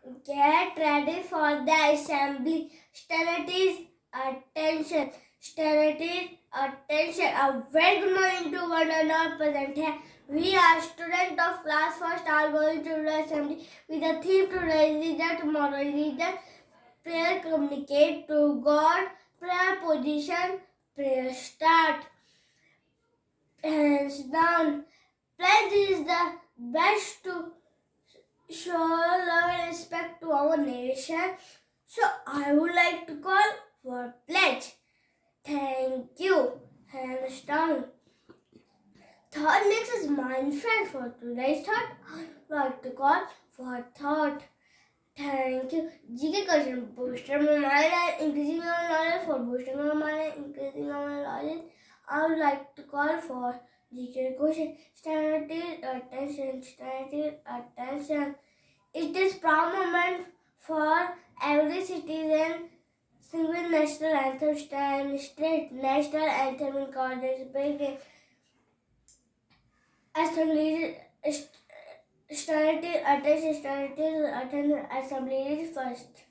Get ready for the assembly. Students, attention. Students, attention. A very good morning to one and all present here. We are students of class first are going to the assembly with the theme today is that tomorrow is that prayer communicate to God, prayer position, prayer start. Hands down. Pledge is the best to show love and respect to our nation. So I would like to call for pledge. Thank you. Hands down. Thought makes us mind friend for today's thought. I would like to call for thought. Thank you. GK question booster my mind increasing our knowledge for boosting our mind increasing our knowledge. I would like to call for GK question. Standard attention. Standard attention. It is proud moment for every citizen. Sing with national anthem, stand straight. National anthem in college, begin. Assembly, standard attention, assembly first.